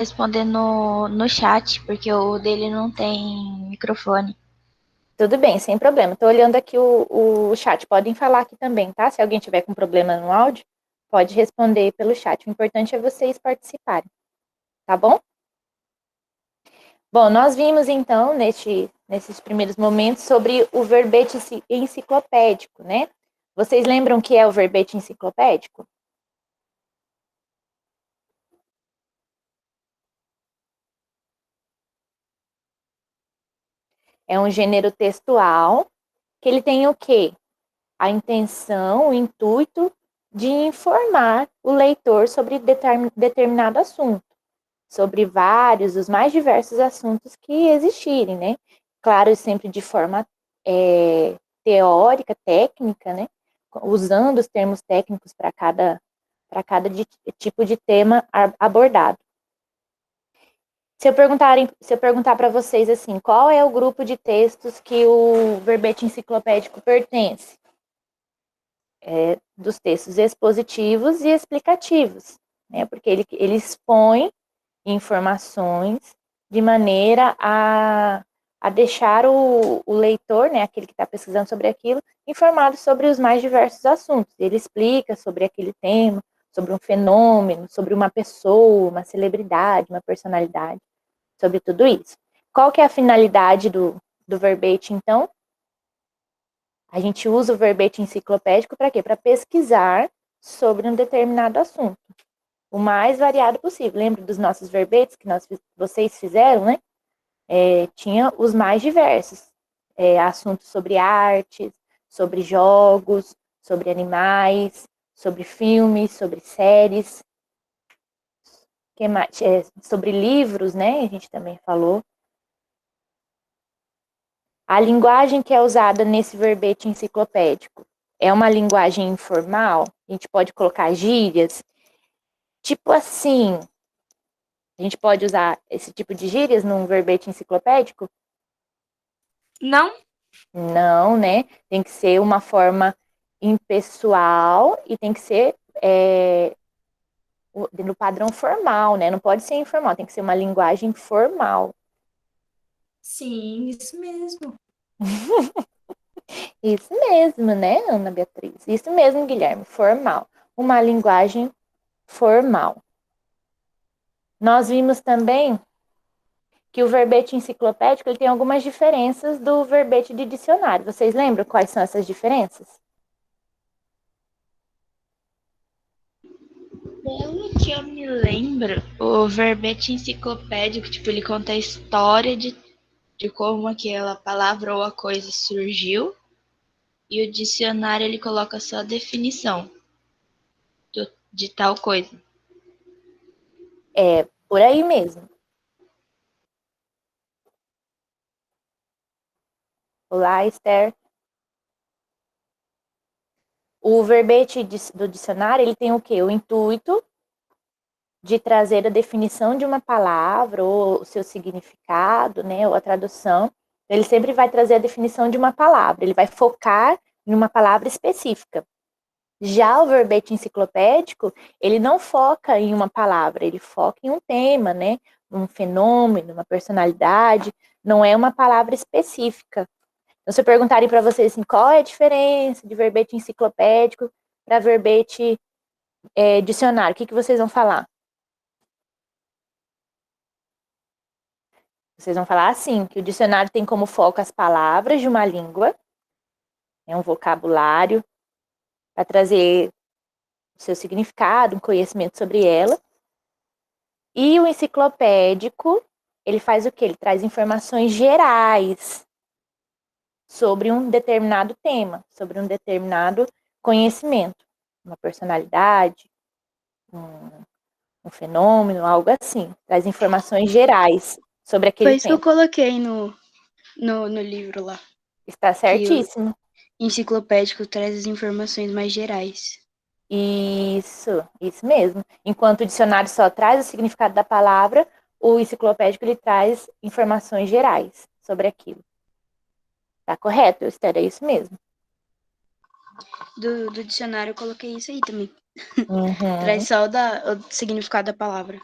responder no chat, porque o dele não tem microfone. Tudo bem, sem problema. Estou olhando aqui o chat. Podem falar aqui também, tá? Se alguém tiver com problema no áudio, pode responder pelo chat. O importante é vocês participarem, tá bom? Bom, nós vimos então, nesses primeiros momentos, sobre o verbete enciclopédico, né? Vocês lembram o que é o verbete enciclopédico? É um gênero textual que ele tem o quê? A intenção, o intuito de informar o leitor sobre determinado assunto, sobre vários, os mais diversos assuntos que existirem, né? Claro, sempre de forma teórica, técnica, né? Usando os termos técnicos para cada tipo de tema abordado. Se eu perguntar para vocês assim, qual é o grupo de textos que o verbete enciclopédico pertence? Dos textos expositivos e explicativos, né? Porque ele expõe informações de maneira a deixar o leitor, né, aquele que está pesquisando sobre aquilo, informado sobre os mais diversos assuntos. Ele explica sobre aquele tema, sobre um fenômeno, sobre uma pessoa, uma celebridade, uma personalidade, sobre tudo isso. Qual que é a finalidade do verbete, então? A gente usa o verbete enciclopédico para quê? Para pesquisar sobre um determinado assunto, o mais variado possível. Lembra dos nossos verbetes que vocês fizeram, né? Tinha os mais diversos. Assuntos sobre artes, sobre jogos, sobre animais, sobre filmes, sobre séries, que mais? Sobre livros, né? A gente também falou. A linguagem que é usada nesse verbete enciclopédico é uma linguagem informal? A gente pode colocar gírias? Tipo assim, a gente pode usar esse tipo de gírias num verbete enciclopédico? Não? Não, né? Tem que ser uma forma impessoal e tem que ser no padrão formal, né? Não pode ser informal, tem que ser uma linguagem formal. Sim, isso mesmo. Isso mesmo, né, Ana Beatriz? Isso mesmo, Guilherme, formal. Uma linguagem formal. Nós vimos também que o verbete enciclopédico ele tem algumas diferenças do verbete de dicionário. Vocês lembram quais são essas diferenças? Pelo que eu me lembro, o verbete enciclopédico, tipo, ele conta a história de como aquela palavra ou a coisa surgiu, e o dicionário ele coloca só a definição de tal coisa. É por aí mesmo. Olá, Esther. O verbete do dicionário, ele tem o quê? O intuito de trazer a definição de uma palavra ou o seu significado, né, ou a tradução. Ele sempre vai trazer a definição de uma palavra, ele vai focar em uma palavra específica. Já o verbete enciclopédico, ele não foca em uma palavra, ele foca em um tema, né, um fenômeno, uma personalidade, não é uma palavra específica. Então, se eu perguntarem para vocês assim, qual é a diferença de verbete enciclopédico para verbete dicionário, o que vocês vão falar? Vocês vão falar assim, que o dicionário tem como foco as palavras de uma língua, é um vocabulário, para trazer o seu significado, um conhecimento sobre ela. E o enciclopédico, ele faz o quê? Ele traz informações gerais sobre um determinado tema, sobre um determinado conhecimento, uma personalidade, um fenômeno, algo assim. Traz informações gerais sobre aquele Foi isso que eu tema. coloquei no livro lá. Está Que o certíssimo. enciclopédico traz as informações mais gerais. Isso mesmo. Enquanto o dicionário só traz o significado da palavra, o enciclopédico ele traz informações gerais sobre aquilo. Tá correto, Esther? É isso mesmo. Do dicionário eu coloquei isso aí também. Uhum. Traz só o significado da palavra.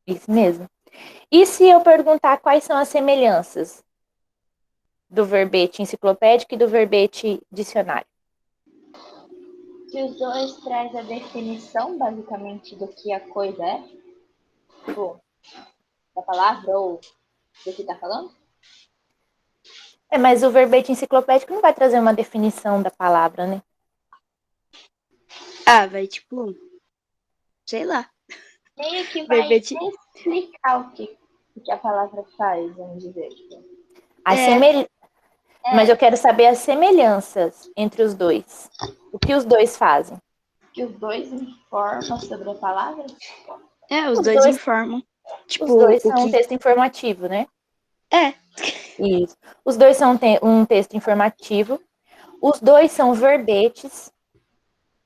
Isso mesmo. E se eu perguntar quais são as semelhanças do verbete enciclopédico e do verbete dicionário? Que os dois trazem a definição, basicamente, do que a coisa é. Tipo, da palavra ou do que tá falando. Mas o verbete enciclopédico não vai trazer uma definição da palavra, né? Ah, vai tipo, sei lá. Meio que vai Verbete. explicar o que a palavra faz, vamos dizer. Mas eu quero saber as semelhanças entre os dois. O que os dois fazem? Que os dois informam sobre a palavra. Os Os dois dois, informam. os Tipo, dois o são um que. texto informativo, né? É. Isso. Os dois são um texto informativo. Os dois são verbetes,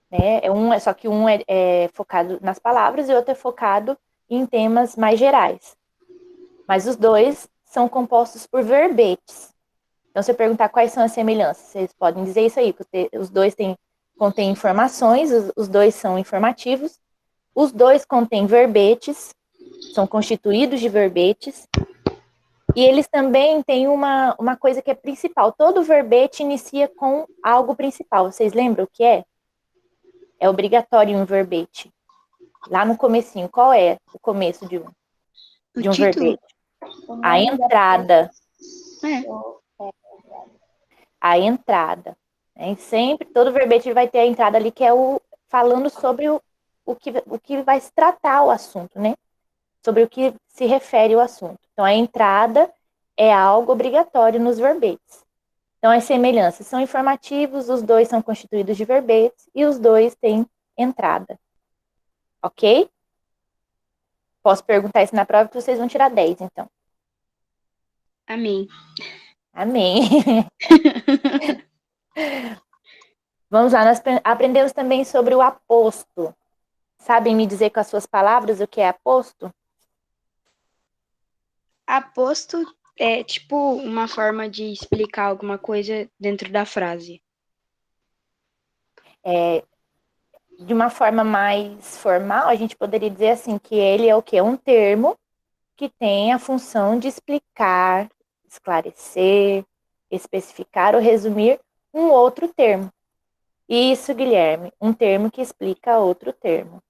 né? Só que um é focado nas palavras e o outro é focado em temas mais gerais. Mas os dois são compostos por verbetes. Então, se eu perguntar quais são as semelhanças, vocês podem dizer isso aí, que os dois contêm informações, os dois são informativos, os dois contêm verbetes, são constituídos de verbetes, e eles também têm uma coisa que é principal. Todo verbete inicia com algo principal. Vocês lembram o que é? É obrigatório um verbete. Lá no comecinho, qual é o começo de O um título. verbete? O A nome da entrada. pessoa. A entrada. Né? E sempre, todo verbete vai ter a entrada ali, que é falando sobre o que vai se tratar o assunto, né? Sobre o que se refere o assunto. Então, a entrada é algo obrigatório nos verbetes. Então, as semelhanças são informativos, os dois são constituídos de verbetes e os dois têm entrada. Ok? Posso perguntar isso na prova que vocês vão tirar 10, então. Amém. Amém. Vamos lá, nós aprendemos também sobre o aposto. Sabem me dizer com as suas palavras o que é aposto? Aposto é tipo uma forma de explicar alguma coisa dentro da frase. De uma forma mais formal, a gente poderia dizer assim que ele é o quê? Um termo que tem a função de explicar, esclarecer, especificar ou resumir um outro termo. Isso, Guilherme, um termo que explica outro termo.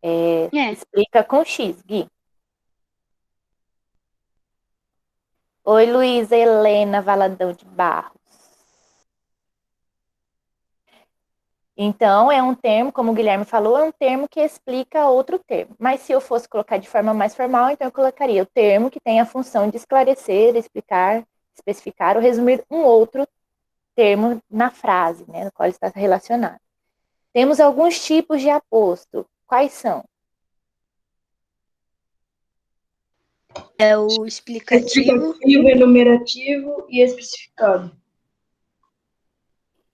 É. Explica com X, Gui. Oi, Luísa Helena Valadão de Barros. Então, é um termo, como o Guilherme falou, é um termo que explica outro termo. Mas se eu fosse colocar de forma mais formal, então eu colocaria o termo que tem a função de esclarecer, explicar, especificar ou resumir um outro termo na frase, né, no qual ele está relacionado. Temos alguns tipos de aposto. Quais são? É o explicativo. Enumerativo e especificado.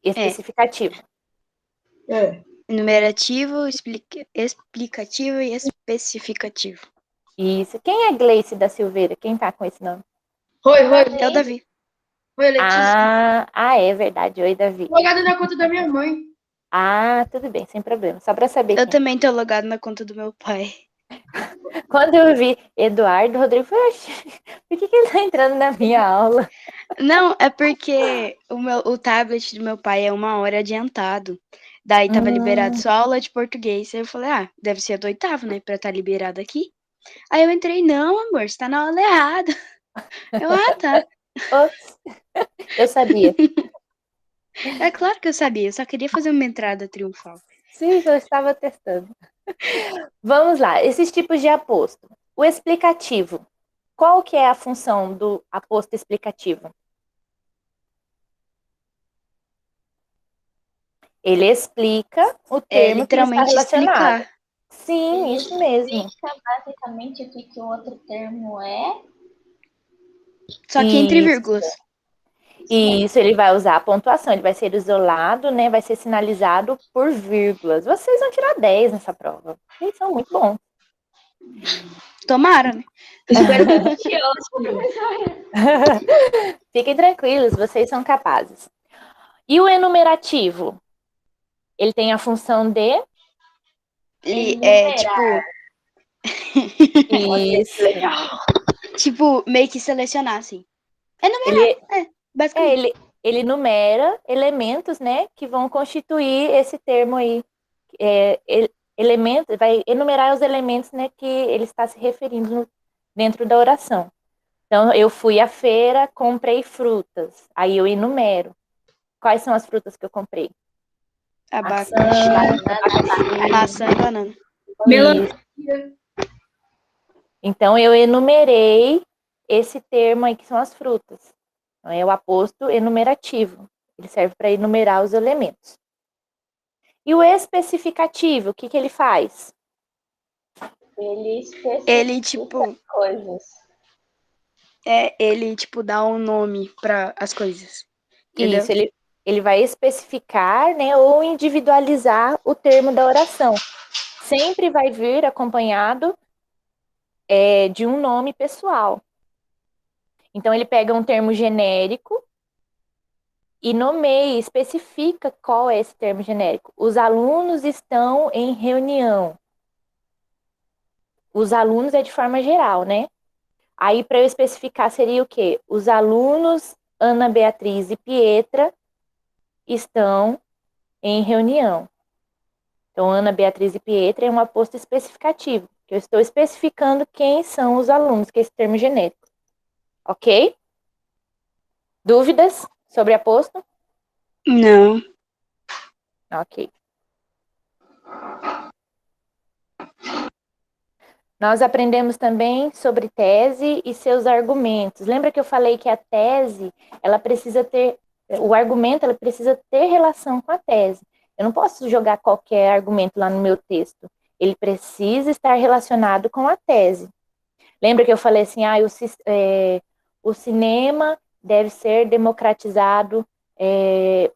Especificativo. Enumerativo, explicativo e especificativo. Isso. Quem é Gleice da Silveira? Quem tá com esse nome? Oi, É o Davi. Oi, Letícia. É verdade. Oi, Davi. Logado na conta da minha mãe. Tudo bem, sem problema. Só para saber Eu quem. também tô logado na conta do meu pai. Quando eu vi Eduardo Rodrigo, eu falei, por que ele tá entrando na minha aula? Não, é porque o tablet do meu pai é 1 hora adiantado. Daí tava liberado só aula de português. Aí eu falei, deve ser a do 8º, né? Pra estar liberado aqui. Aí eu entrei, não, amor, você tá na aula errada. Tá. Ops, eu sabia. É claro que eu sabia, eu só queria fazer uma entrada triunfal. Sim, eu estava testando. Vamos lá, esses tipos de aposto. O explicativo. Qual que é a função do aposto explicativo? Ele explica o É termo que ele está literalmente relacionado. explicar. Sim, Ele isso mesmo. explica basicamente o que o outro termo é. Só que entre vírgulas. E isso ele vai usar a pontuação, ele vai ser isolado, né? Vai ser sinalizado por vírgulas. Vocês vão tirar 10 nessa prova. Eles são muito bons. Tomara, né? Espero que eu te ouça. Fiquem tranquilos, vocês são capazes. E o enumerativo? Ele tem a função de Ele é tipo. Isso. Legal. Tipo, meio que selecionar, assim. Ele, Basicamente. ele numera elementos, né, que vão constituir esse termo aí. Elementos, vai enumerar os elementos, né, que ele está se referindo dentro da oração. Então, eu fui à feira, comprei frutas. Aí eu enumero. Quais são as frutas que eu comprei? Abacaxi, maçã e banana. Isso. Então, eu enumerei esse termo aí, que são as frutas. Então, é o aposto enumerativo. Ele serve para enumerar os elementos. E o especificativo, o que ele faz? Ele, tipo, Coisas. ele, tipo, dá um nome para as coisas. Entendeu? Isso, ele vai especificar, né, ou individualizar o termo da oração. Sempre vai vir acompanhado de um nome pessoal. Então, ele pega um termo genérico e nomeia, especifica qual é esse termo genérico. Os alunos estão em reunião. Os alunos é de forma geral, né? Aí, para eu especificar, seria o quê? Os alunos Ana Beatriz e Pietra estão em reunião. Então, Ana Beatriz e Pietra é um aposto especificativo, que eu estou especificando quem são os alunos, que é esse termo genérico. Ok? Dúvidas sobre aposto? Não. Ok. Nós aprendemos também sobre tese e seus argumentos. Lembra que eu falei que a tese, ela precisa ter, o argumento, ela precisa ter relação com a tese. Eu não posso jogar qualquer argumento lá no meu texto. Ele precisa estar relacionado com a tese. Lembra que eu falei assim, o cinema deve ser democratizado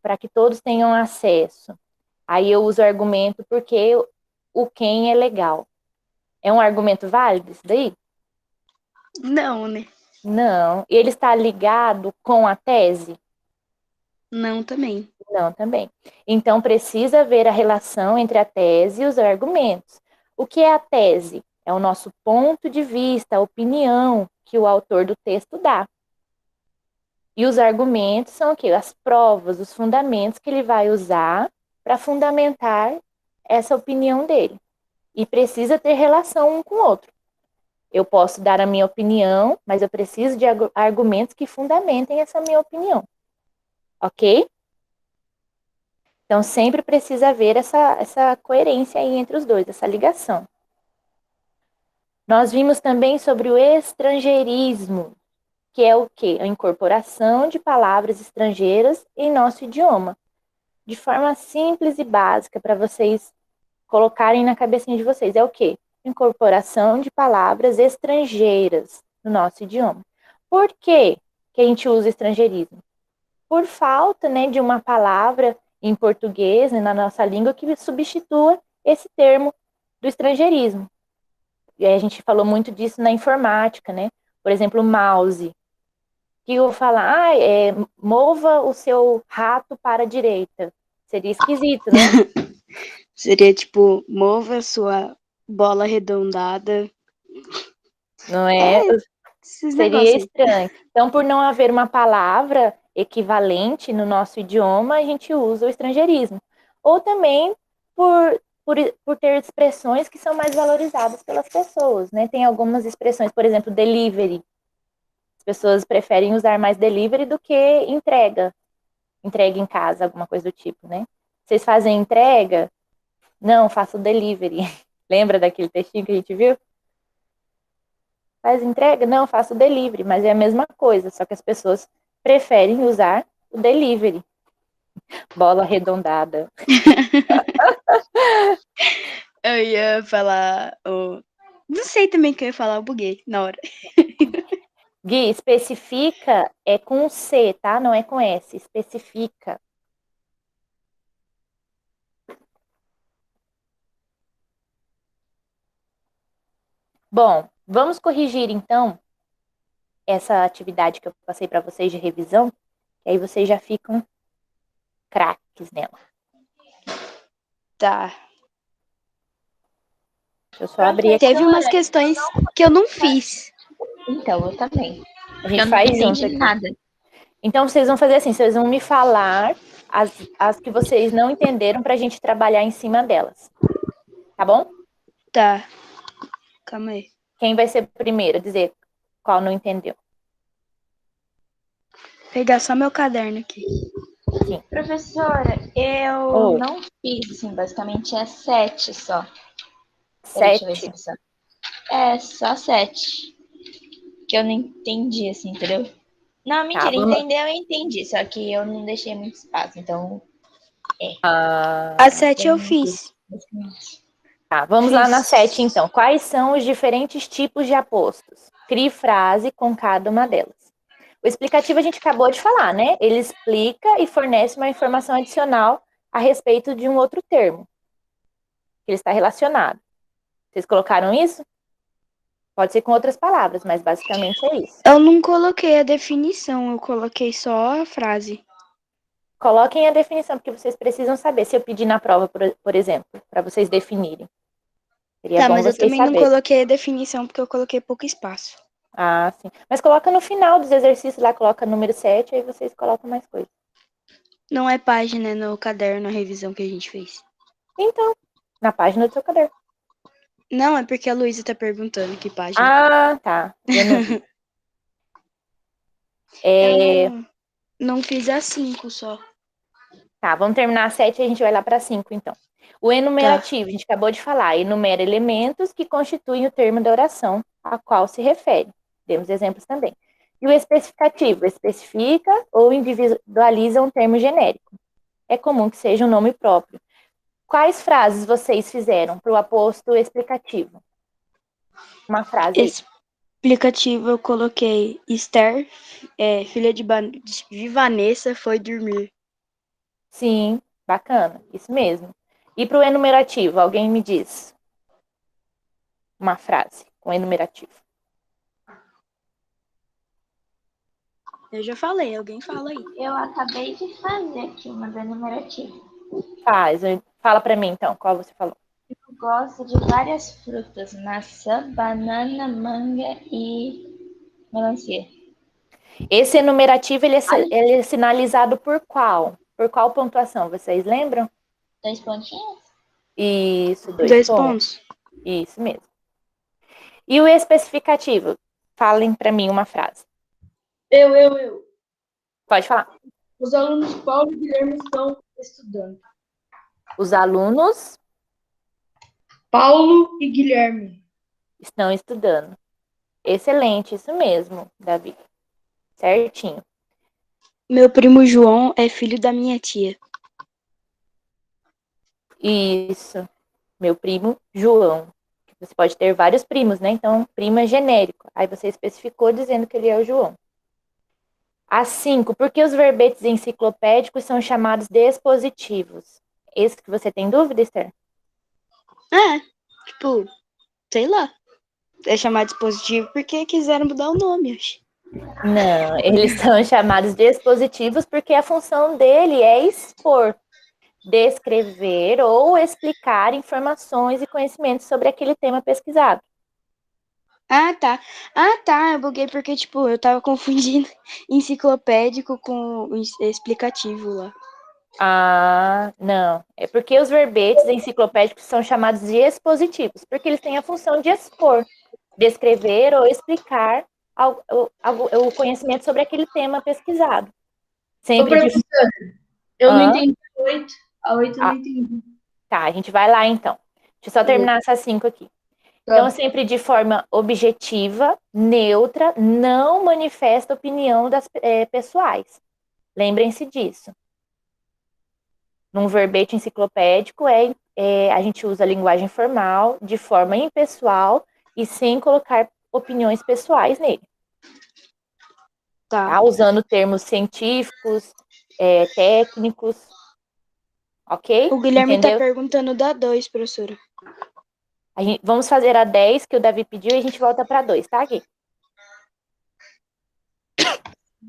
para que todos tenham acesso. Aí eu uso o argumento porque o quem é legal. É um argumento válido isso daí? Não, né? Não. Ele está ligado com a tese? Não também. Não, também. Então precisa ver a relação entre a tese e os argumentos. O que é a tese? É o nosso ponto de vista, a opinião que o autor do texto dá. E os argumentos são o quê? As provas, os fundamentos que ele vai usar para fundamentar essa opinião dele. E precisa ter relação um com o outro. Eu posso dar a minha opinião, mas eu preciso de argumentos que fundamentem essa minha opinião. Ok? Então, sempre precisa haver essa coerência aí entre os dois, essa ligação. Nós vimos também sobre o estrangeirismo, que é o quê? A incorporação de palavras estrangeiras em nosso idioma. De forma simples e básica, para vocês colocarem na cabecinha de vocês. É o quê? Incorporação de palavras estrangeiras no nosso idioma. Por que que a gente usa estrangeirismo? Por falta, né, de uma palavra em português, né, na nossa língua, que substitua esse termo do estrangeirismo. E aí a gente falou muito disso na informática, né? Por exemplo, mouse. Que eu vou falar, mova o seu rato para a direita. Seria esquisito, né? Seria tipo, mova sua bola arredondada. Não é? Esses Seria negócios aí. estranho. Então, por não haver uma palavra equivalente no nosso idioma, a gente usa o estrangeirismo. Ou também por ter expressões que são mais valorizadas pelas pessoas, né? Tem algumas expressões, por exemplo, delivery. As pessoas preferem usar mais delivery do que entrega em casa, alguma coisa do tipo, né? Vocês fazem entrega? Não, faço delivery. Lembra daquele textinho que a gente viu? Faz entrega? Não, faço delivery, mas é a mesma coisa, só que as pessoas preferem usar o delivery. Bola arredondada. Eu ia falar. Não sei também o que eu ia falar, eu buguei na hora. Gui, especifica é com C, tá? Não é com S. Especifica. Bom, vamos corrigir então essa atividade que eu passei para vocês de revisão, que aí vocês já ficam craques nela. Tá. Eu só abri aqui. Teve umas questões que eu não fiz. Então, eu também. A Eu gente não faz entendi junto aqui. nada. Então, vocês vão fazer assim, vocês vão me falar as que vocês não entenderam pra gente trabalhar em cima delas. Tá bom? Tá. Calma aí. Quem vai ser o primeiro a dizer qual não entendeu? Pegar só meu caderno aqui. Sim. Professora, eu Oi. não fiz, assim, basicamente é 7 só. Peraí, deixa eu ver se 7. é só. É, só 7. Que eu não entendi, assim, entendeu? Não, Tá, mentira, vamos. entendeu? Eu entendi, só que eu não deixei muito espaço, então A 7 eu fiz. Tá, vamos lá na Fiz. 7, então. Quais são os diferentes tipos de apostos? Crie frase com cada uma delas. O explicativo a gente acabou de falar, né? Ele explica e fornece uma informação adicional a respeito de um outro termo, que ele está relacionado. Vocês colocaram isso? Pode ser com outras palavras, mas basicamente é isso. Eu não coloquei a definição, eu coloquei só a frase. Coloquem a definição, porque vocês precisam saber. Se eu pedir na prova, por exemplo, para vocês definirem. Seria Tá, bom mas eu vocês também não saberem. coloquei a definição porque eu coloquei pouco espaço. Ah, sim. Mas coloca no final dos exercícios lá, coloca número 7, aí vocês colocam mais coisas. Não é página no caderno, a revisão que a gente fez. Então, na página do seu caderno. Não, é porque a Luísa tá perguntando que página. Ah, tá. Eu não vi. Eu não fiz a 5 só. Tá, vamos terminar a 7 e a gente vai lá para 5, então. O enumerativo, a gente acabou de falar, enumera elementos que constituem o termo da oração a qual se refere. Temos exemplos também. E o especificativo, especifica ou individualiza um termo genérico. É comum que seja um nome próprio. Quais frases vocês fizeram para o aposto explicativo? Uma frase aí. Explicativo eu coloquei Esther, filha de Vanessa, foi dormir. Sim, bacana, isso mesmo. E para o enumerativo, alguém me diz uma frase com enumerativo. Eu já falei, alguém fala aí. Eu acabei de fazer aqui uma do enumerativo. Fala para mim então, qual você falou? Eu gosto de várias frutas: maçã, banana, manga e melancia. Esse enumerativo, ele é sinalizado por qual? Por qual pontuação, vocês lembram? 2 pontinhos? Isso, 2 2 pontos. pontos. Isso mesmo. E o especificativo? Falem para mim uma frase. Eu. Pode falar. Os alunos Paulo e Guilherme estão estudando. Os alunos Paulo e Guilherme. estão estudando. Excelente, isso mesmo, Davi. Certinho. Meu primo João é filho da minha tia. Isso. Meu primo João. Você pode ter vários primos, né? Então, primo é genérico. Aí você especificou dizendo que ele é o João. A 5. Por que os verbetes enciclopédicos são chamados dispositivos? Esse que você tem dúvida, Esther? Tipo, sei lá. É chamar dispositivo porque quiseram mudar o nome, acho. Não, eles são chamados dispositivos porque a função dele é expor, descrever ou explicar informações e conhecimentos sobre aquele tema pesquisado. Ah, tá. Eu buguei porque, tipo, eu tava confundindo enciclopédico com explicativo lá. Ah, não. É porque os verbetes enciclopédicos são chamados de expositivos, porque eles têm a função de expor, descrever ou explicar o conhecimento sobre aquele tema pesquisado. Sempre de... Professor, eu não entendi a 8. A 8 eu não entendi. Tá, a gente vai lá então. Deixa eu só terminar essas 5 aqui. Tá. Então, sempre de forma objetiva, neutra, não manifesta opinião das pessoais. Lembrem-se disso. Num verbete enciclopédico, a gente usa a linguagem formal, de forma impessoal e sem colocar opiniões pessoais nele. Tá? Usando termos científicos, técnicos. Ok? O Guilherme Entendeu? tá perguntando da 2, professora. Vamos fazer a 10 que o Davi pediu e a gente volta para 2, tá, Gui?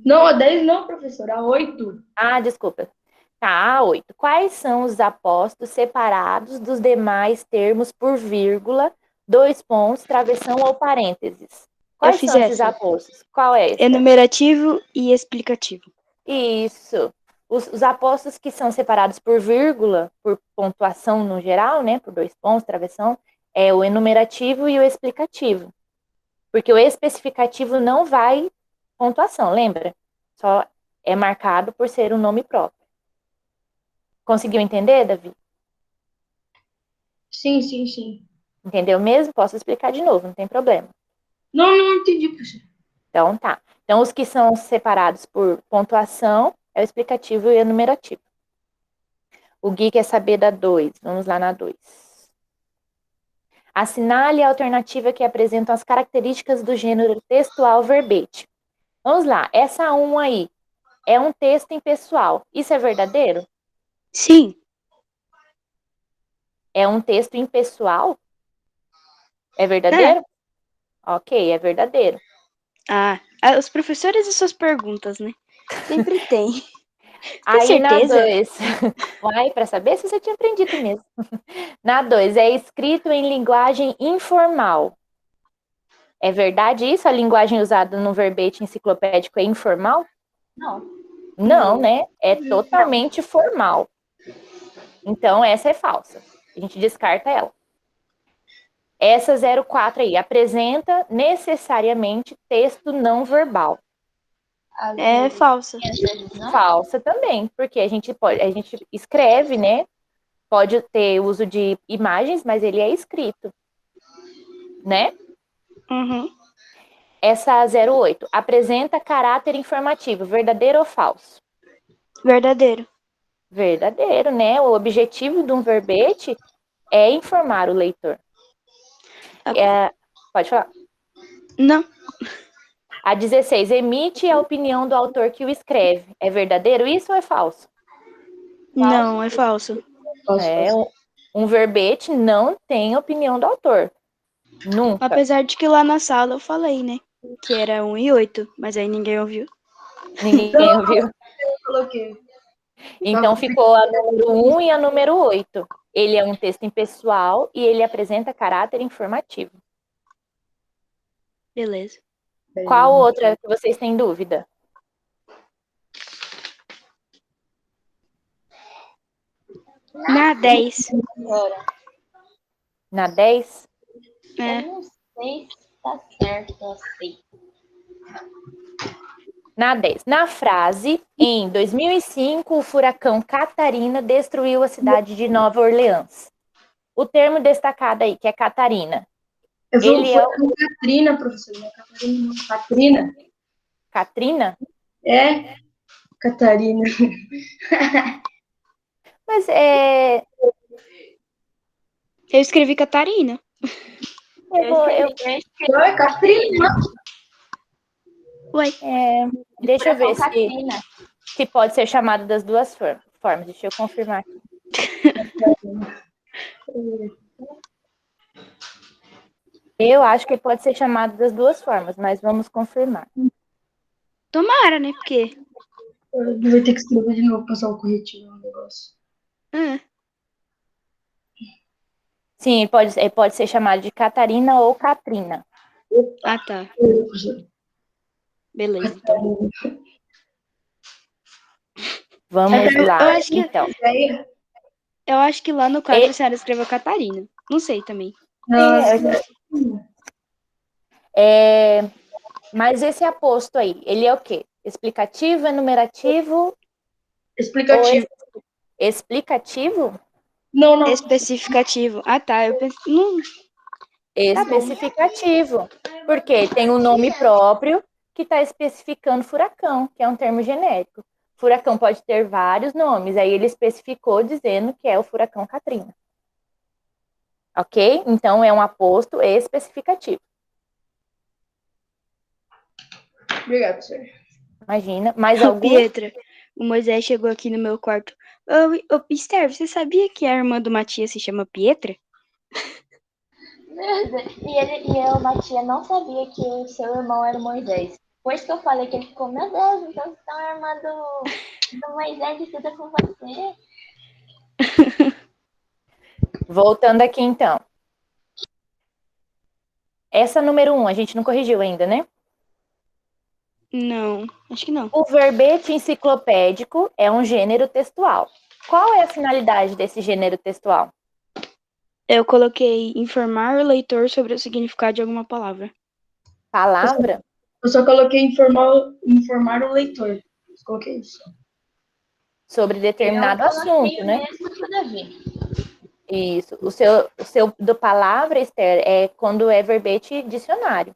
Não, a 10 não, professor. A 8. Ah, desculpa. Tá, a 8. Quais são os apostos separados dos demais termos por vírgula dois pontos, travessão ou parênteses. Quais fiz são esses essa. apostos? Qual é esse? Enumerativo e explicativo. Isso. Os apostos que são separados por vírgula, por pontuação no geral, né? Por dois pontos, travessão, é o enumerativo e o explicativo. Porque o especificativo não vai pontuação, lembra? Só é marcado por ser um nome próprio. Conseguiu entender, Davi? Sim, sim, sim. Entendeu mesmo? Posso explicar de novo, não tem problema. Não entendi, professor. Então, tá. Então, os que são separados por pontuação é o explicativo e o enumerativo. O Gui quer saber da 2. Vamos lá na 2. Assinale a alternativa que apresenta as características do gênero textual verbete. Vamos lá. Essa 1 aí é um texto impessoal. Isso é verdadeiro? Sim. É um texto impessoal? É verdadeiro? Ok, é verdadeiro. Os professores e suas perguntas, né? Sempre tem. Tem Aí na certeza? 2, vai para saber se você tinha aprendido mesmo. Na 2, é escrito em linguagem informal. É verdade isso? A linguagem usada no verbete enciclopédico é informal? Não. Não, né? É totalmente formal. Então, essa é falsa. A gente descarta ela. Essa 04 aí, apresenta necessariamente texto não verbal. É falsa. Falsa também, porque a gente escreve, né? Pode ter uso de imagens, mas ele é escrito, né? Uhum. Essa 08, apresenta caráter informativo, verdadeiro ou falso? Verdadeiro. Verdadeiro, né? O objetivo de um verbete é informar o leitor. Pode falar. Não. A 16, emite a opinião do autor que o escreve. É verdadeiro isso ou é falso? Não, é falso. Um verbete não tem opinião do autor. Nunca. Apesar de que lá na sala eu falei, né? Que era 1 e 8, mas aí ninguém ouviu. Ninguém ouviu. Eu coloquei. Então ficou a número 1 e a número 8. Ele é um texto impessoal e ele apresenta caráter informativo. Beleza. Qual outra que vocês têm dúvida? Na 10. Na 10? É. Eu não sei se tá certo assim. Na 10. Na frase, em 2005, o furacão Catarina destruiu a cidade de Nova Orleans. O termo destacado aí, que é Catarina. Eu vou Ele é com Katrina, professor. Não é Catarina, não. Katrina? Katrina? É, Catarina. Mas é... Eu escrevi Catarina. Não, é Katrina. Ué. Deixa eu ver se pode ser chamado das duas formas. Deixa eu confirmar aqui. Eu acho que pode ser chamado das duas formas, mas vamos confirmar. Tomara, né? Porque. Eu vou ter que escrever de novo, passar o corretivo no negócio. Sim, pode ser chamado de Catarina ou Katrina. Ah, tá. Beleza, então. Vamos lá, então. Eu acho que lá no quadro a senhora escreveu Catarina. Não sei também. Mas esse aposto aí, ele é o quê? Explicativo, enumerativo? Explicativo. Explicativo? Não. Especificativo. Ah, tá. Eu pensei. Não. Especificativo. Porque tem um nome próprio que está especificando furacão, que é um termo genérico. Furacão pode ter vários nomes, aí ele especificou dizendo que é o furacão Katrina. Ok? Então é um aposto especificativo. Obrigado, senhor. Imagina. Mais Ô, algum? Pietra, o Moisés chegou aqui no meu quarto. Ô, Esther, você sabia que a irmã do Matias se chama Pietra? E o Matias não sabia que o seu irmão era o Moisés. Depois que eu falei que ele ficou, meu Deus, então você é a irmã do Moisés e tudo é com você. Voltando aqui então. Essa número 1, a gente não corrigiu ainda, né? Não, acho que não. O verbete enciclopédico é um gênero textual. Qual é a finalidade desse gênero textual? Eu coloquei informar o leitor sobre o significado de alguma palavra. Palavra? Eu só coloquei informar o leitor. Eu coloquei isso. Sobre determinado Eu assunto, coloquei o né? mesmo que o Davi. Isso. O seu do palavra, Esther, é quando é verbete dicionário,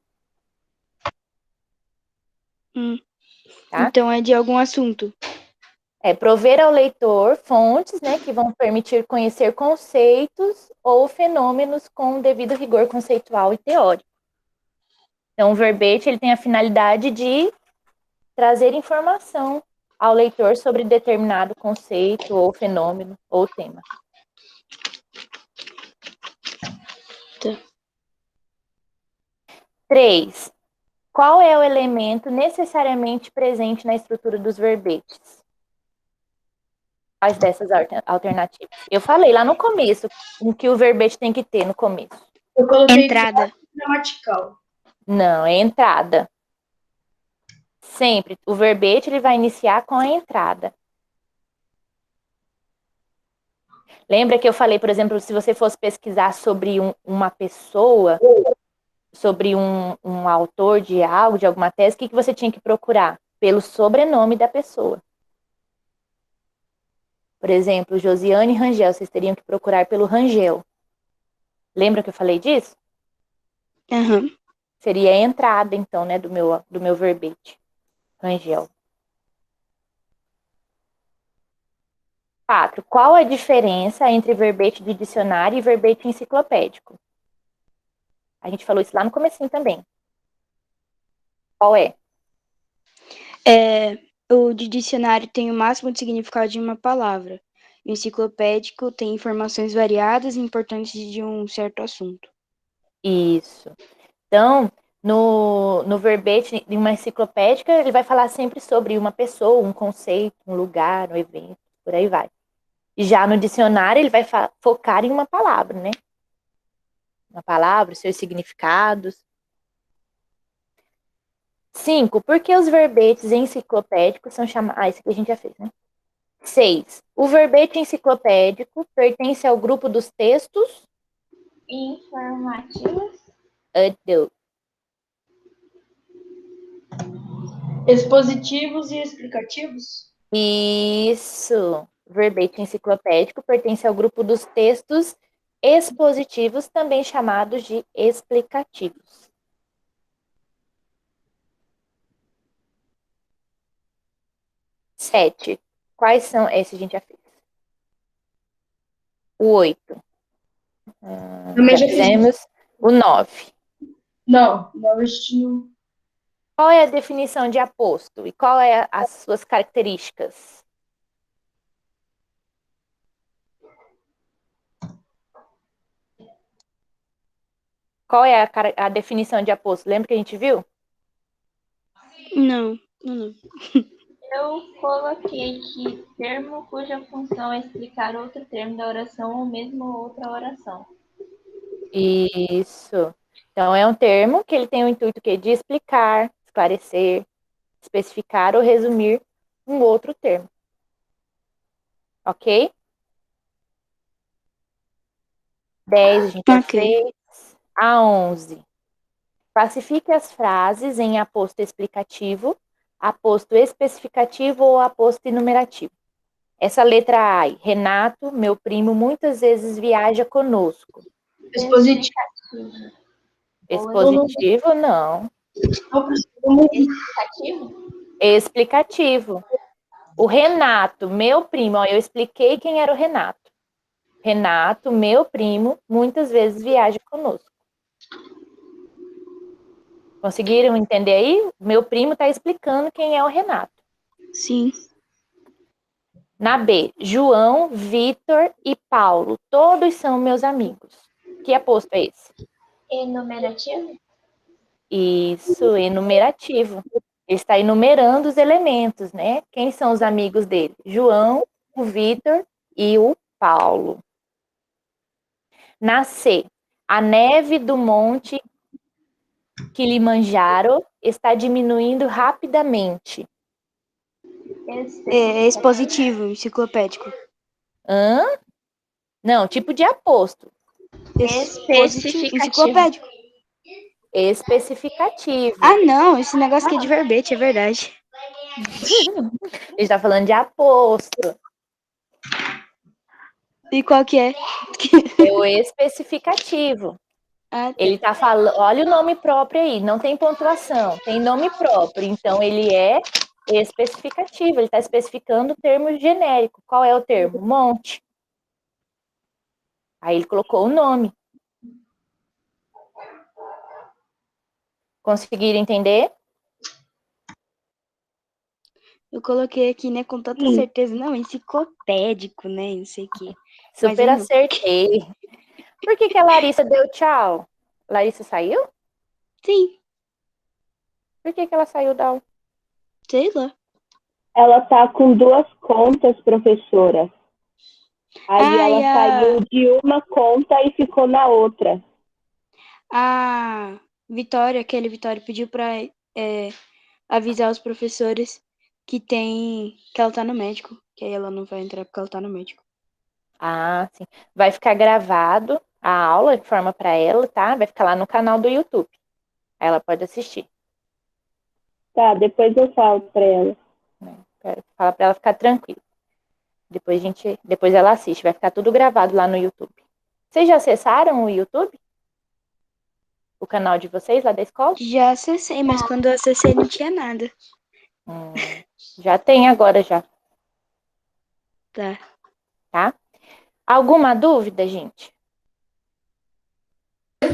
tá? Então é de algum assunto. É prover ao leitor fontes, né, que vão permitir conhecer conceitos ou fenômenos com devido rigor conceitual e teórico. Então, o verbete ele tem a finalidade de trazer informação ao leitor sobre determinado conceito ou fenômeno ou tema. Tá. 3. Qual é o elemento necessariamente presente na estrutura dos verbetes? Quais dessas alternativas? Eu falei lá no começo o que o verbete tem que ter no começo. Eu coloquei Entrada. gramatical. Não, é entrada. Sempre. O verbete ele vai iniciar com a entrada. Lembra que eu falei, por exemplo, se você fosse pesquisar sobre uma pessoa, sobre um autor de algo, de alguma tese, o que você tinha que procurar? Pelo sobrenome da pessoa. Por exemplo, Josiane Rangel, vocês teriam que procurar pelo Rangel. Lembra que eu falei disso? Aham. Seria a entrada, então, né, do meu verbete. Rangel. 4. Qual a diferença entre verbete de dicionário e verbete enciclopédico? A gente falou isso lá no comecinho também. Qual é? O de dicionário tem o máximo de significado de uma palavra. O enciclopédico tem informações variadas e importantes de um certo assunto. Isso. Então, no verbete de uma enciclopédica, ele vai falar sempre sobre uma pessoa, um conceito, um lugar, um evento, por aí vai. E já no dicionário, ele vai focar em uma palavra, né? Uma palavra, seus significados. 5. Por que os verbetes enciclopédicos são chamados... Ah, isso aqui a gente já fez, né? 6. O verbete enciclopédico pertence ao grupo dos textos Informativos. Expositivos e explicativos? Isso. Verbete enciclopédico pertence ao grupo dos textos expositivos, também chamados de explicativos. 7. Quais são... Esse a gente já fez. O 8. Também Já já fiz. fizemos. O 9. Não, a gente não. Qual é a definição de aposto? E qual é as suas características? Qual é a definição de aposto? Lembra que a gente viu? Não. Eu coloquei que termo cuja função é explicar outro termo da oração ou mesmo outra oração. Isso. Então, é um termo que ele tem o intuito de explicar, esclarecer, especificar ou resumir um outro termo. Ok? 10 a gente já fez. A 11. Classifique as frases em aposto explicativo, aposto especificativo ou aposto enumerativo. Essa letra A, Renato, meu primo, muitas vezes viaja conosco. Expositivo. Expositivo, não. Explicativo? Explicativo. O Renato, meu primo, ó, eu expliquei quem era o Renato. Renato, meu primo, muitas vezes viaja conosco. Conseguiram entender aí? Meu primo está explicando quem é o Renato. Sim. Na B, João, Vitor e Paulo, todos são meus amigos. Que aposto é esse? Enumerativo? Isso, enumerativo. Ele está enumerando os elementos, né? Quem são os amigos dele? João, o Vitor e o Paulo. Na C, a neve do monte Kilimanjaro está diminuindo rapidamente. É expositivo, enciclopédico. Hã? Não, tipo de aposto. Expositivo, Especificativo. enciclopédico. Especificativo. Ah, não, esse negócio aqui é de verbete, é verdade. A gente tá falando de aposto. E qual que é? É o especificativo. Ah, tá. Ele tá falando, olha o nome próprio aí, não tem pontuação, tem nome próprio, então ele é especificativo, ele está especificando o termo genérico. Qual é o termo? Monte. Aí ele colocou o nome. Conseguiram entender? Eu coloquei aqui, né, com tanta certeza. Não, enciclopédico, né, não sei o quê. Mas Super eu não. acertei. Por que que a Larissa deu tchau? Larissa saiu? Sim, Por que que ela saiu da aula? sei lá. Ela tá com 2 contas, professora. Aí Ah, e ela saiu de uma conta e ficou na outra. a Vitória, aquele Vitória, pediu pra avisar os professores que ela tá no médico. Que aí ela não vai entrar porque ela tá no médico. Ah, sim. Vai ficar gravado a aula, informa para ela, tá? Vai ficar lá no canal do YouTube. Aí ela pode assistir. Tá, depois eu falo pra ela. Fala para ela ficar tranquila. Depois ela assiste, vai ficar tudo gravado lá no YouTube. Vocês já acessaram o YouTube? O canal de vocês lá da escola? Já acessei, mas quando eu acessei não tinha nada. Já tem agora já, Tá. tá? Alguma dúvida, gente?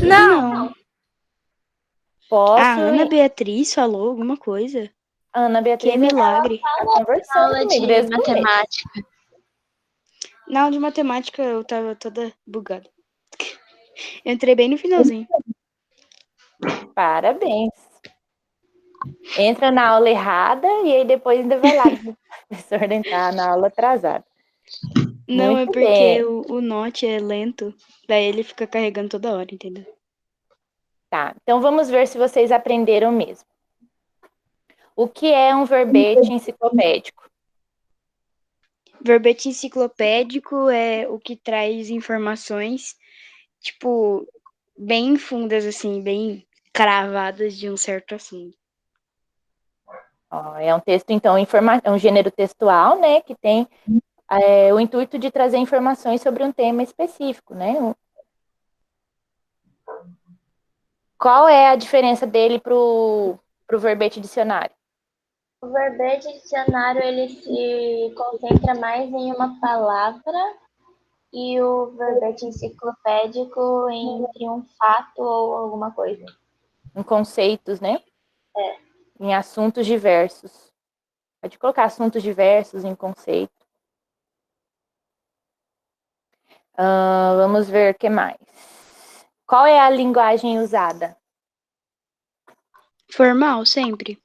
Não. Posso? A Ana Beatriz falou alguma coisa. Ana Que é Beatriz milagre. tá conversando Aula comigo de desde o começo. matemática. Na aula de matemática eu tava toda bugada. Eu entrei bem no finalzinho. Parabéns. Entra na aula errada e aí depois ainda vai lá o professor entrar na aula atrasada. Não, é Muito porque bem. o Note é lento. Daí ele fica carregando toda hora, entendeu? Tá, então vamos ver se vocês aprenderam mesmo. O que é um verbete enciclopédico? Verbete enciclopédico é o que traz informações, tipo, bem fundas, assim, bem cravadas de um certo assunto. Ó, é um texto, então, é um gênero textual, né, que tem o intuito de trazer informações sobre um tema específico, né? Qual é a diferença dele pro verbete dicionário? O verbete dicionário ele se concentra mais em uma palavra e o verbete enciclopédico entre um fato ou alguma coisa. Em conceitos, né? Em assuntos diversos. Pode colocar assuntos diversos em conceito. Vamos ver o que mais. Qual é a linguagem usada? Formal, sempre.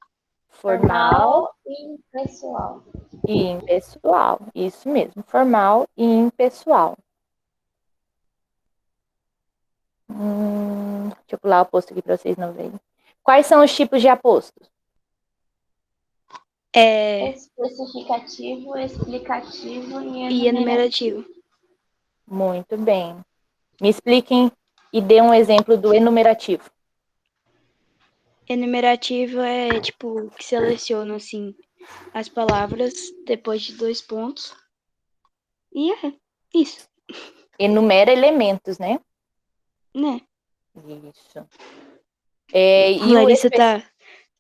Formal e impessoal. e impessoal. Isso mesmo, formal e impessoal. Deixa eu pular o aposto aqui para vocês não verem. Quais são os tipos de apostos? Especificativo, explicativo E enumerativo. Muito bem. Me expliquem e dê um exemplo do enumerativo. Enumerativo é, tipo, que seleciona, assim, as palavras depois de 2 pontos. E é isso, Enumera elementos, né? né? Isso. A Larissa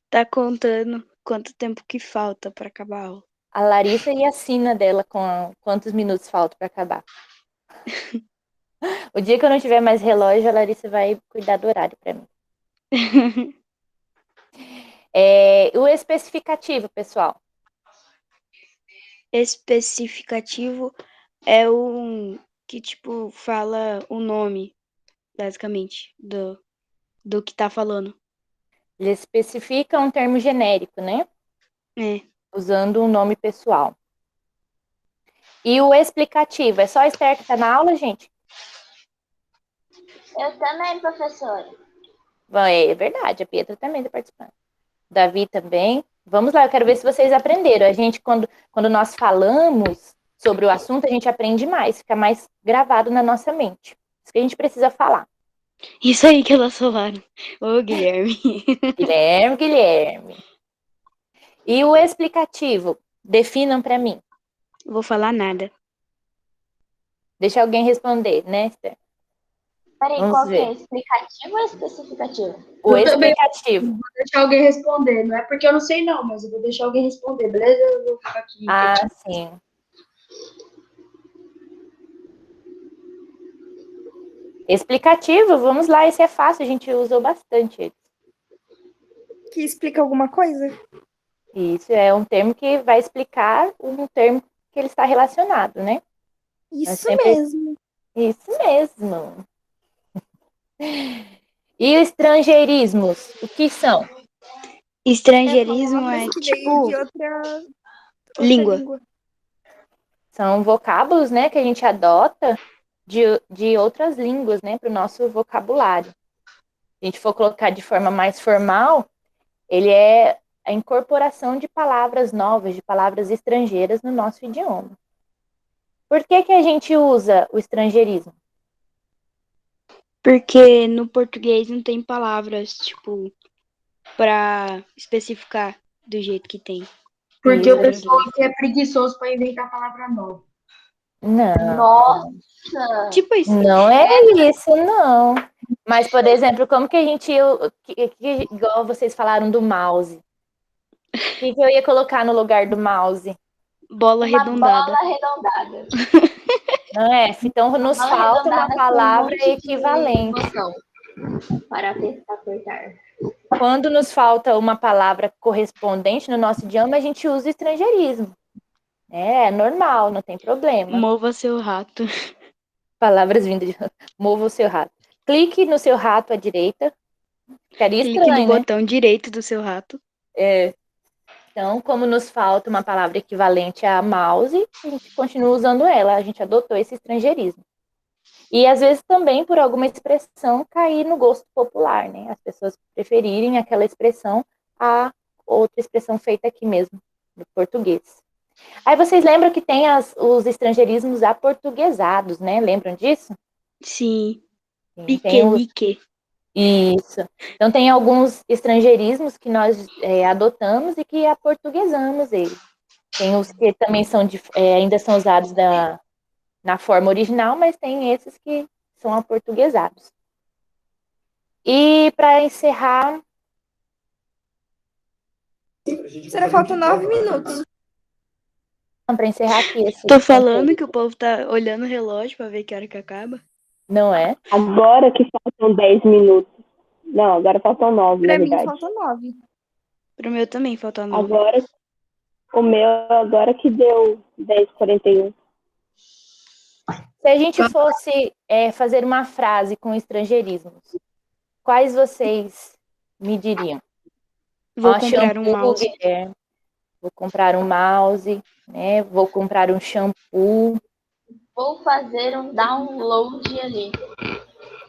tá contando quanto tempo que falta pra acabar a aula. A Larissa e a sina dela com quantos minutos faltam para acabar. O dia que eu não tiver mais relógio, a Larissa vai cuidar do horário para mim. O especificativo, pessoal. Especificativo é um que, tipo, fala o nome, basicamente, do que tá falando. Ele especifica um termo genérico, né? É. Usando um nome pessoal. E o explicativo, é só a Esther que tá na aula, gente? Eu também, professora. Bom, é verdade, a Pietra também está participando. Davi também. Vamos lá, eu quero ver se vocês aprenderam. A gente, quando nós falamos sobre o assunto, a gente aprende mais, fica mais gravado na nossa mente. Isso que a gente precisa falar. Isso aí que elas falaram. Ô, Guilherme. Guilherme. E o explicativo? Definam para mim. Não vou falar nada. Deixa alguém responder, né, Esther? Peraí, Vamos qual que é? ver. Explicativo ou especificativo? O Eu também explicativo. vou deixar alguém responder. Não é porque eu não sei, não, mas eu vou deixar alguém responder, beleza? Eu vou ficar aqui. Ah, quietinho. sim. Explicativo, vamos lá, esse é fácil, a gente usou bastante ele. Que explica alguma coisa? Isso é um termo que vai explicar um termo que ele está relacionado, né? Isso sempre- mesmo. Isso mesmo. E estrangeirismos, o que são? Estrangeirismo Palavras é que veio tipo de outra língua. São vocábulos, né, que a gente adota de outras línguas, né, para o nosso vocabulário. Se a gente for colocar de forma mais formal, ele é a incorporação de palavras novas, de palavras estrangeiras no nosso idioma. Por que a gente usa o estrangeirismo? Porque no português não tem palavras, tipo, pra especificar do jeito que tem. Porque Isso. o pessoal aqui é preguiçoso para inventar palavra nova. Não, Nossa! Tipo isso. não é isso, não. Mas, por exemplo, como que a gente, igual vocês falaram do mouse, o que eu ia colocar no lugar do mouse? Bola Uma arredondada. bola arredondada. Não é? Então, nos Bola falta uma arredondada com um palavra monte de equivalente. botão para apertar. Quando nos falta uma palavra correspondente no nosso idioma, a gente usa o estrangeirismo. É normal, não tem problema. Mova seu rato. Palavras vindas de... Mova o seu rato. Clique no seu rato à direita. Ficaria Clique no estranho, né? botão direito do seu rato. Então, como nos falta uma palavra equivalente a mouse, a gente continua usando ela. A gente adotou esse estrangeirismo. E, às vezes, também, por alguma expressão, cair no gosto popular, né? As pessoas preferirem aquela expressão a outra expressão feita aqui mesmo, no português. Aí vocês lembram que tem os estrangeirismos aportuguesados, né? Lembram disso? Sim. Sim, Piquenique. Isso. Então, tem alguns estrangeirismos que nós adotamos e que aportuguesamos eles. Tem os que também ainda são usados na forma original, mas tem esses que são aportuguesados. E para encerrar. Será faltam 9 minutos. Para encerrar aqui esse. Tô falando que o povo tá olhando o relógio pra ver que hora que acaba. Não é? Agora que faltam 10 minutos. Não, agora faltam 9, Pra na mim verdade. faltam 9. Pro meu também falta 9. Agora, o meu agora que deu 10h41. Se a gente fosse fazer uma frase com estrangeirismos, quais vocês me diriam? Vou comprar um mouse. Vou comprar um mouse, né? Vou comprar um shampoo. Vou fazer um download ali.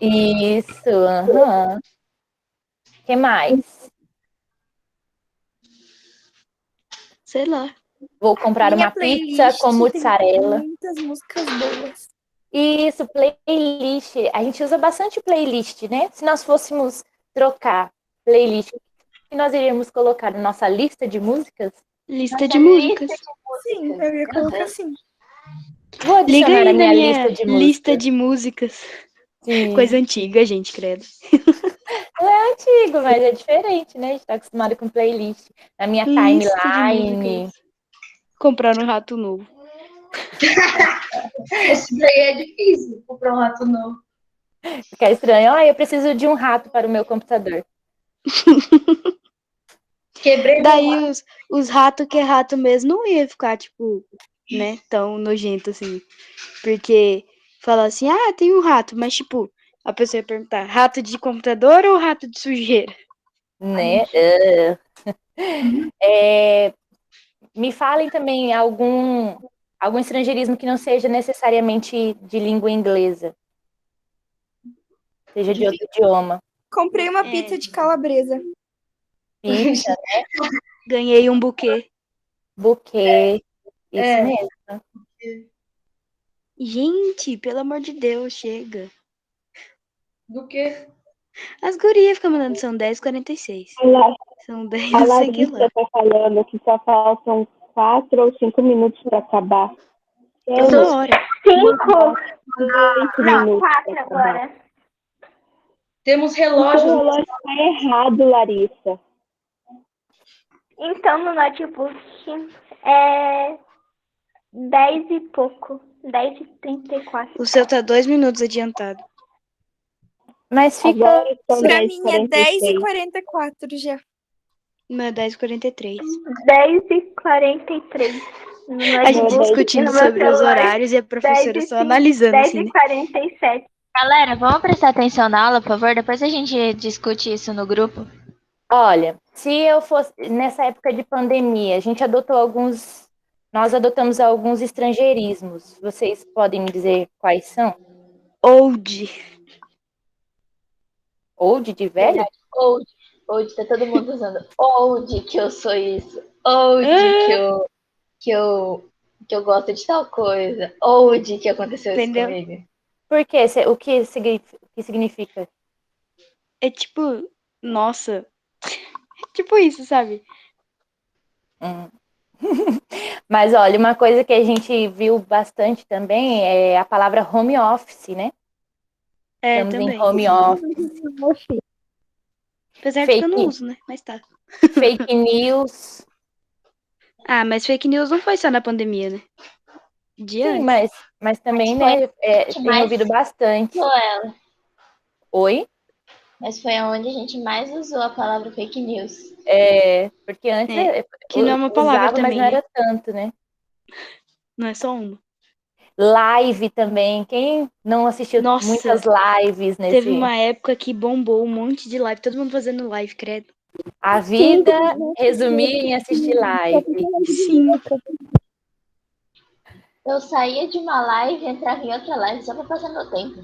Isso, aham. Que mais? Sei lá. Vou comprar Minha uma pizza playlist com tem mussarela. muitas músicas boas. Isso, playlist. A gente usa bastante playlist, né? Se nós fôssemos trocar playlist, o que nós iríamos colocar na nossa lista de músicas? Lista de músicas. Sim, eu ia colocar assim. Vou Liga adicionar aí a na minha minha lista de lista músicas. de músicas. Sim. Coisa antiga, gente, credo. É antigo, mas é diferente, né? A gente tá acostumado com playlist. Na minha Lista de timeline. músicas. Comprar um rato novo. Esse daí é difícil, comprar um rato novo. Fica estranho. Ah, eu preciso de um rato para o meu computador. Quebrei Daí os ratos que é rato mesmo não ia ficar, tipo, né, tão nojento assim. Porque fala assim, ah, tem um rato, mas tipo, a pessoa ia perguntar, rato de computador ou rato de sujeira? Né? Me falem também algum estrangeirismo que não seja necessariamente de língua inglesa. Seja de outro idioma. Comprei uma É. pizza de calabresa. Pizza, Ganhei um buquê. buquê. Isso É. mesmo. Gente, pelo amor de Deus, chega. Do que? As gurias ficam mandando, são 10h46. São 10 A não sei o que lá. Larissa tá falando que só faltam 4 ou 5 minutos pra acabar. Uma hora. 8 minutos pra acabar. Temos O relógios. seu relógio tá errado, Larissa. Então, no notebook é 10 e pouco. 10h34. O seu tá 2 minutos adiantado. Mas fica. Agora são Pra mim é 10h46. 10h44 já. Meu é 10h43. 10h43. No A gente notebook discutindo e no meu sobre os celular, horários e a professora 10 só analisando assim, né? 10h47. Galera, vamos prestar atenção na aula, por favor? Depois a gente discute isso no grupo. Olha, se eu fosse nessa época de pandemia, a gente adotou alguns. Nós adotamos alguns estrangeirismos. Vocês podem me dizer quais são? Old. Old de velho? Old, tá todo mundo usando. Old que eu sou isso. Old que eu gosto de tal coisa. Old que aconteceu Entendeu? isso comigo. Por quê? O que significa? É tipo, nossa. Tipo isso, sabe? Hum. Mas olha, uma coisa que a gente viu bastante também é a palavra home office, né? É, Estamos em também. home office. Apesar de que eu não uso, né? Mas tá. Fake news. Ah, mas fake news não foi só na pandemia, né? De Sim, antes. mas também, Mas né, tem ouvido bastante. Usou ela. Oi? Mas foi onde a gente mais usou a palavra fake news. Porque antes Que não é uma palavra usava, mas também, não né? era tanto, né? Não é só uma. Live também. Quem não assistiu Nossa, muitas lives teve nesse... uma época que bombou um monte de live. Todo mundo fazendo live, credo. A vida resumir em assistir live. Sim. Eu saía de uma live e entrava em outra live só pra passar meu tempo.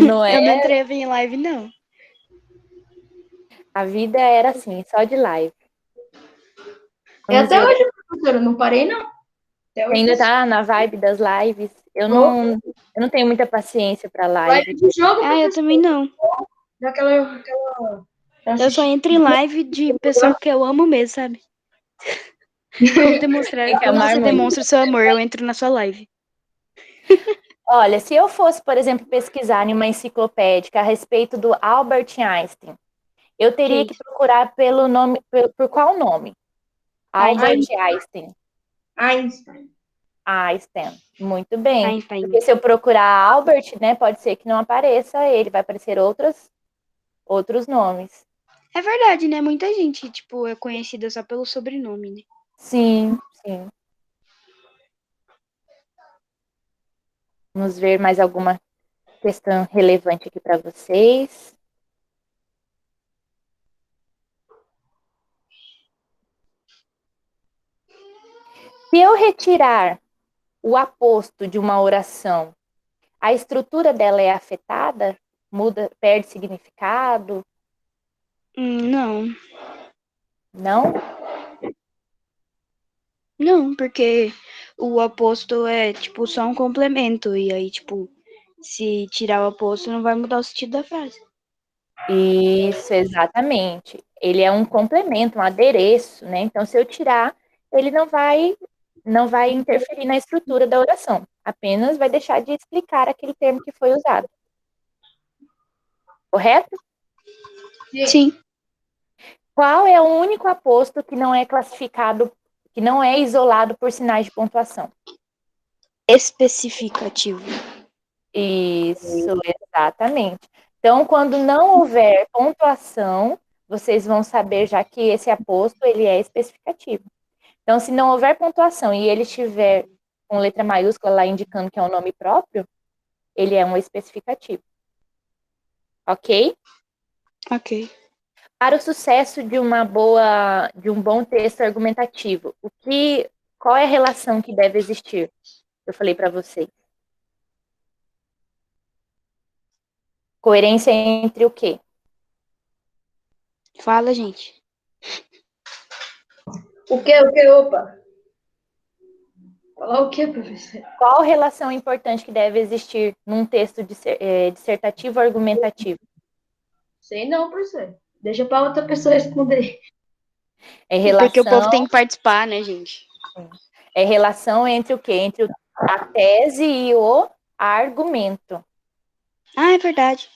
Não Eu não é? entrei em live, não. A vida era assim, só de live. É Vamos até ver. hoje, professora, eu não parei, não. Até Você hoje. ainda tá na vibe das lives? Eu não tenho muita paciência para Live live. de jogo, Ah, eu também não. daquela Eu só entro em live de pessoa que eu amo mesmo, sabe? Tem que Como amar você muito. demonstra o seu amor, eu entro na sua live. Olha, se eu fosse, por exemplo, pesquisar em uma enciclopédica a respeito do Albert Einstein, eu teria que procurar pelo nome, por qual nome? Albert Einstein. Einstein. Einstein. Muito bem. Einstein. Porque se eu procurar Albert, né, pode ser que não apareça ele, vai aparecer outros nomes. É verdade, né? Muita gente, tipo, é conhecida só pelo sobrenome, né? Sim, sim. Vamos ver mais alguma questão relevante aqui para vocês. Se eu retirar o aposto de uma oração, a estrutura dela é afetada? Muda, perde significado? Não. Não? Não, porque o aposto é, tipo, só um complemento. E aí, tipo, se tirar o aposto, não vai mudar o sentido da frase. Isso, exatamente. Ele é um complemento, um adereço, né? Então, se eu tirar, ele não vai interferir na estrutura da oração. Apenas vai deixar de explicar aquele termo que foi usado. Correto? Sim. Qual é o único aposto que não é classificado, que não é isolado por sinais de pontuação? Especificativo. Isso, exatamente. Então, quando não houver pontuação, vocês vão saber já que esse aposto ele é especificativo. Então, se não houver pontuação e ele estiver com letra maiúscula lá indicando que é um nome próprio, ele é um especificativo. Ok? Ok. Para o sucesso de um bom texto argumentativo, qual é a relação que deve existir? Eu falei para vocês. Coerência entre o quê? Fala, gente. O quê? Opa. Falar o quê, professor? Qual relação importante que deve existir num texto dissertativo ou argumentativo? Sei não, professor. Deixa pra outra pessoa responder. É Porque o povo relação, tem que participar, né, gente? é relação entre o quê? Entre a tese e o argumento. Ah, é verdade.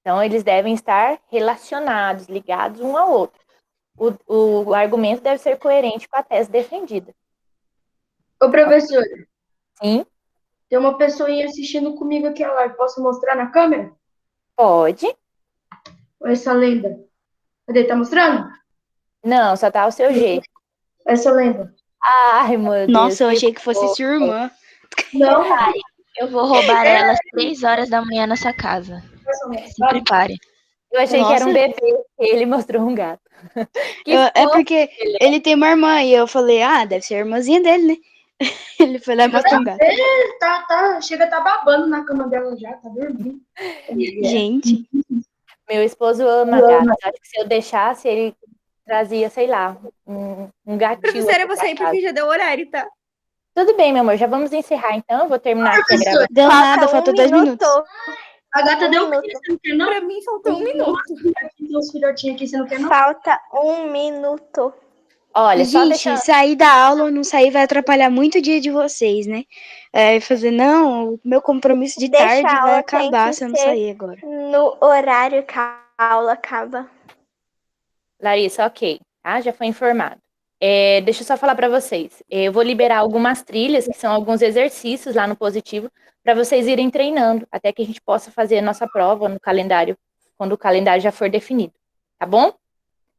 Então, eles devem estar relacionados, ligados um ao outro. O argumento deve ser coerente com a tese defendida. Ô, professor, Sim, tem uma pessoinha assistindo comigo aqui a live. Posso mostrar na câmera? pode. Essa lenda. Cadê? Tá mostrando? Não, só tá o seu jeito. Essa lenda. Ai, meu Deus. Nossa, eu que achei que fosse fofo. sua irmã. Não, Eu vou roubar ela às 3 horas da manhã nessa casa. Se prepare. Eu achei que era um Nossa. bebê, e ele mostrou um gato. Que É fofo. porque ele tem uma irmã e eu falei, deve ser a irmãzinha dele, né? Ele foi lá e mostrou um gato. Chega, tá babando na cama dela já, tá dormindo. Gente, Meu esposo ama gatos. Acho que se eu deixasse, ele trazia, sei lá, um gatinho. Professora, eu aqui vou pra sair casa. porque já deu horário, tá? Tudo bem, meu amor, já vamos encerrar então. Eu vou terminar aqui a gravação. deu nada, falta 2 minutos. A gata Um deu minuto. você não quer não? Pra mim faltou 1 minuto. Tem uns filhotinhos aqui, você não quer não? Falta 1 minuto. Olha, só Gente, deixar. sair da aula ou não sair vai atrapalhar muito o dia de vocês, né? Fazer, não, o meu compromisso de Deixa tarde a vai aula, tem acabar que se eu não ser sair agora. no horário que a aula acaba. Larissa, ok, tá? Já foi informado. Deixa eu só falar para vocês. Eu vou liberar algumas trilhas, que são alguns exercícios lá no Positivo, para vocês irem treinando, até que a gente possa fazer a nossa prova no calendário, quando o calendário já for definido, tá bom?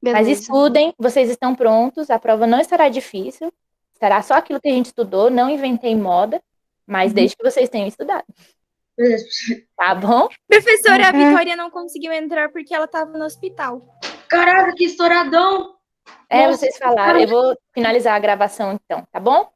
Mas Beleza. estudem, vocês estão prontos, a prova não estará difícil, estará só aquilo que a gente estudou, não inventei moda, mas desde que vocês tenham estudado, Beleza. tá bom? Professora, a Vitória não conseguiu entrar porque ela tava no hospital. Caraca, que estouradão! Nossa, Vocês falaram, eu vou finalizar a gravação então, tá bom?